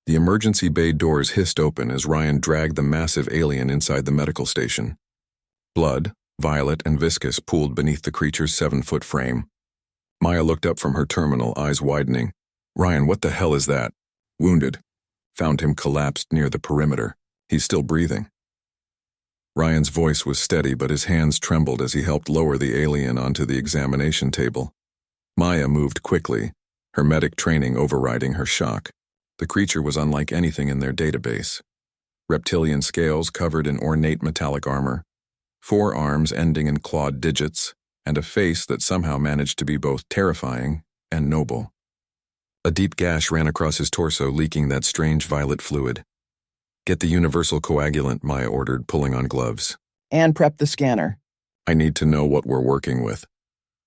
The emergency bay doors hissed open as Ryan dragged the massive alien inside the medical station. Blood, violet and viscous, pooled beneath the creature's 7-foot frame. Maya looked up from her terminal, eyes widening. "Ryan, what the hell is that?" "Wounded. Found him collapsed near the perimeter. He's still breathing." Ryan's voice was steady, but his hands trembled as he helped lower the alien onto the examination table. Maya moved quickly, her medic training overriding her shock. The creature was unlike anything in their database. Reptilian scales covered in ornate metallic armor, 4 arms ending in clawed digits, and a face that somehow managed to be both terrifying and noble. A deep gash ran across his torso, leaking that strange violet fluid. "Get the universal coagulant," Maya ordered, pulling on gloves. "And prep the scanner." "I need to know what we're working with."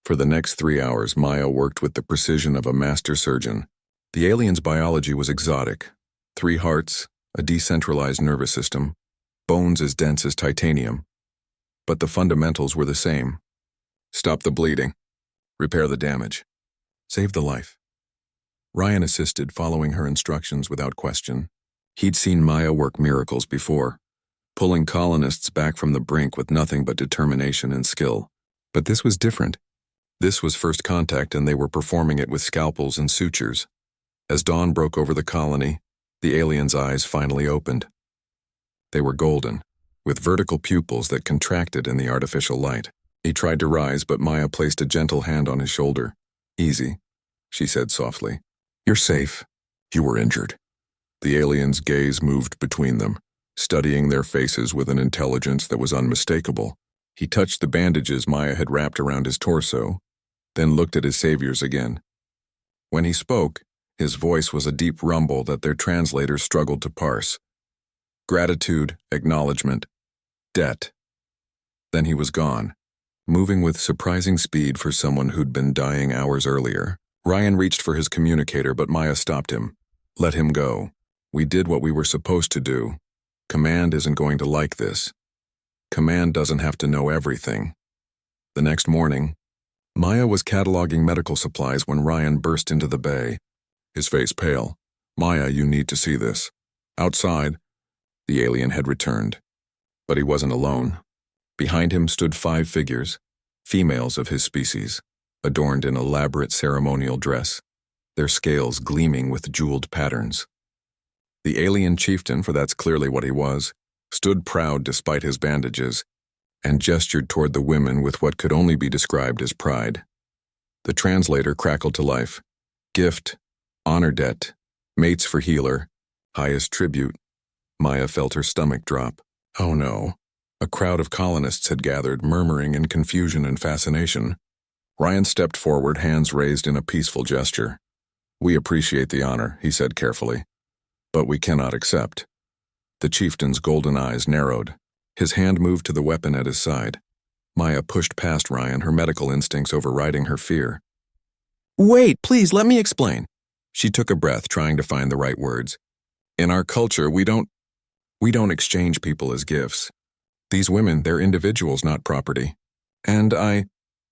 For the next 3 hours, Maya worked with the precision of a master surgeon. The alien's biology was exotic. 3 hearts, a decentralized nervous system, bones as dense as titanium. But the fundamentals were the same. Stop the bleeding. Repair the damage. Save the life. Ryan assisted, following her instructions without question. He'd seen Maya work miracles before, pulling colonists back from the brink with nothing but determination and skill. But this was different. This was first contact, and they were performing it with scalpels and sutures. As dawn broke over the colony, the alien's eyes finally opened. They were golden, with vertical pupils that contracted in the artificial light. He tried to rise, but Maya placed a gentle hand on his shoulder. "Easy," she said softly. "You're safe. You were injured." The alien's gaze moved between them, studying their faces with an intelligence that was unmistakable. He touched the bandages Maya had wrapped around his torso, then looked at his saviors again. When he spoke, his voice was a deep rumble that their translators struggled to parse. Gratitude, acknowledgement, debt. Then he was gone, moving with surprising speed for someone who'd been dying hours earlier. Ryan reached for his communicator, but Maya stopped him. "Let him go. We did what we were supposed to do. Command isn't going to like this. Command doesn't have to know everything." The next morning, Maya was cataloging medical supplies when Ryan burst into the bay, his face pale. "Maya, you need to see this." Outside, the alien had returned. But he wasn't alone. Behind him stood 5 figures, females of his species, adorned in elaborate ceremonial dress, their scales gleaming with jeweled patterns. The alien chieftain, for that's clearly what he was, stood proud despite his bandages, and gestured toward the women with what could only be described as pride. The translator crackled to life. "Gift, honor debt, mates for healer, highest tribute." Maya felt her stomach drop. Oh no. A crowd of colonists had gathered, murmuring in confusion and fascination. Ryan stepped forward, hands raised in a peaceful gesture. "We appreciate the honor," he said carefully, "but we cannot accept." The chieftain's golden eyes narrowed. His hand moved to the weapon at his side. Maya pushed past Ryan, her medical instincts overriding her fear. "Wait, please, let me explain." She took a breath, trying to find the right words. "In our culture, we don't exchange people as gifts. These women, they're individuals, not property. And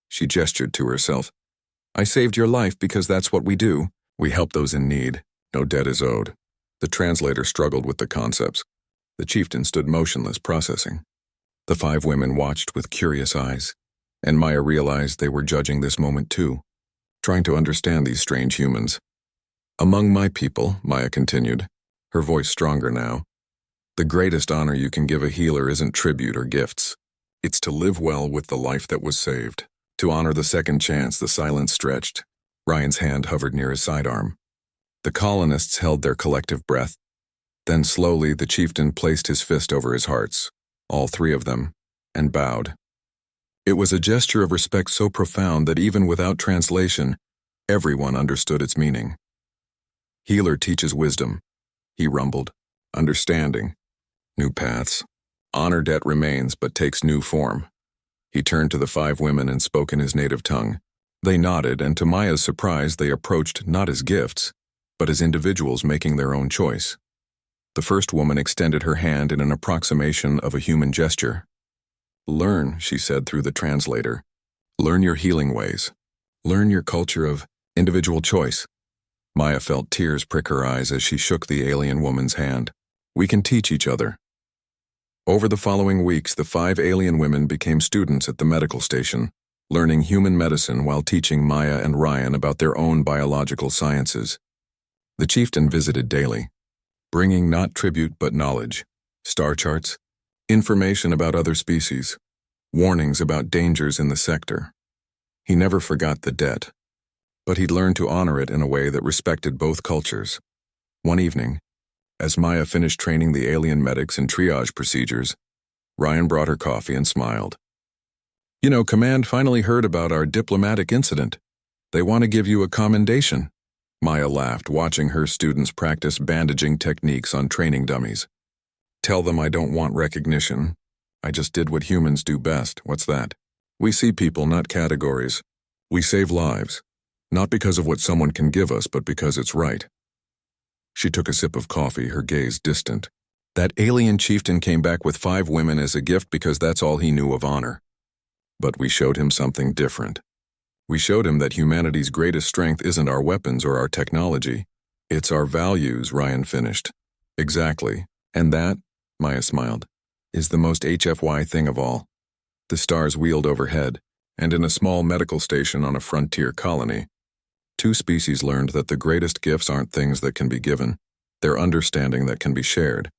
she gestured to herself, "I saved your life because that's what we do. We help those in need. No debt is owed." The translator struggled with the concepts. The chieftain stood motionless, processing. The 5 women watched with curious eyes, and Maya realized they were judging this moment too, trying to understand these strange humans. "Among my people," Maya continued, her voice stronger now, "the greatest honor you can give a healer isn't tribute or gifts. It's to live well with the life that was saved, to honor the second chance." The silence stretched. Ryan's hand hovered near his sidearm. The colonists held their collective breath. Then slowly the chieftain placed his fist over his hearts, all 3 of them, and bowed. It was a gesture of respect so profound that even without translation, everyone understood its meaning. "Healer teaches wisdom," he rumbled. "Understanding. New paths. Honor debt remains but takes new form." He turned to the 5 women and spoke in his native tongue. They nodded, and to Maya's surprise, they approached not as gifts, but as individuals making their own choice. The first woman extended her hand in an approximation of a human gesture. "Learn," she said through the translator. "Learn your healing ways. Learn your culture of individual choice. Maya felt tears prick her eyes as she shook the alien woman's hand. We can teach each other. Over the following weeks, the 5 alien women became students at the medical station, learning human medicine while teaching Maya and Ryan about their own biological sciences. The Chieftain visited daily, bringing not tribute but knowledge, star charts, information about other species, warnings about dangers in the sector. He never forgot the debt, but he'd learned to honor it in a way that respected both cultures. One evening, as Maya finished training the alien medics in triage procedures, Ryan brought her coffee and smiled. "You know, Command finally heard about our diplomatic incident. They want to give you a commendation." Maya laughed, watching her students practice bandaging techniques on training dummies. "Tell them I don't want recognition. I just did what humans do best. What's that? We see people, not categories. We save lives, not because of what someone can give us, but because it's right." She took a sip of coffee, her gaze distant. That alien chieftain came back with 5 women as a gift because that's all he knew of honor. But we showed him something different. We showed him that humanity's greatest strength isn't our weapons or our technology. It's our values, Ryan finished. Exactly. And that, Maya smiled, is the most HFY thing of all. The stars wheeled overhead, and in a small medical station on a frontier colony, 2 species learned that the greatest gifts aren't things that can be given. They're understanding that can be shared.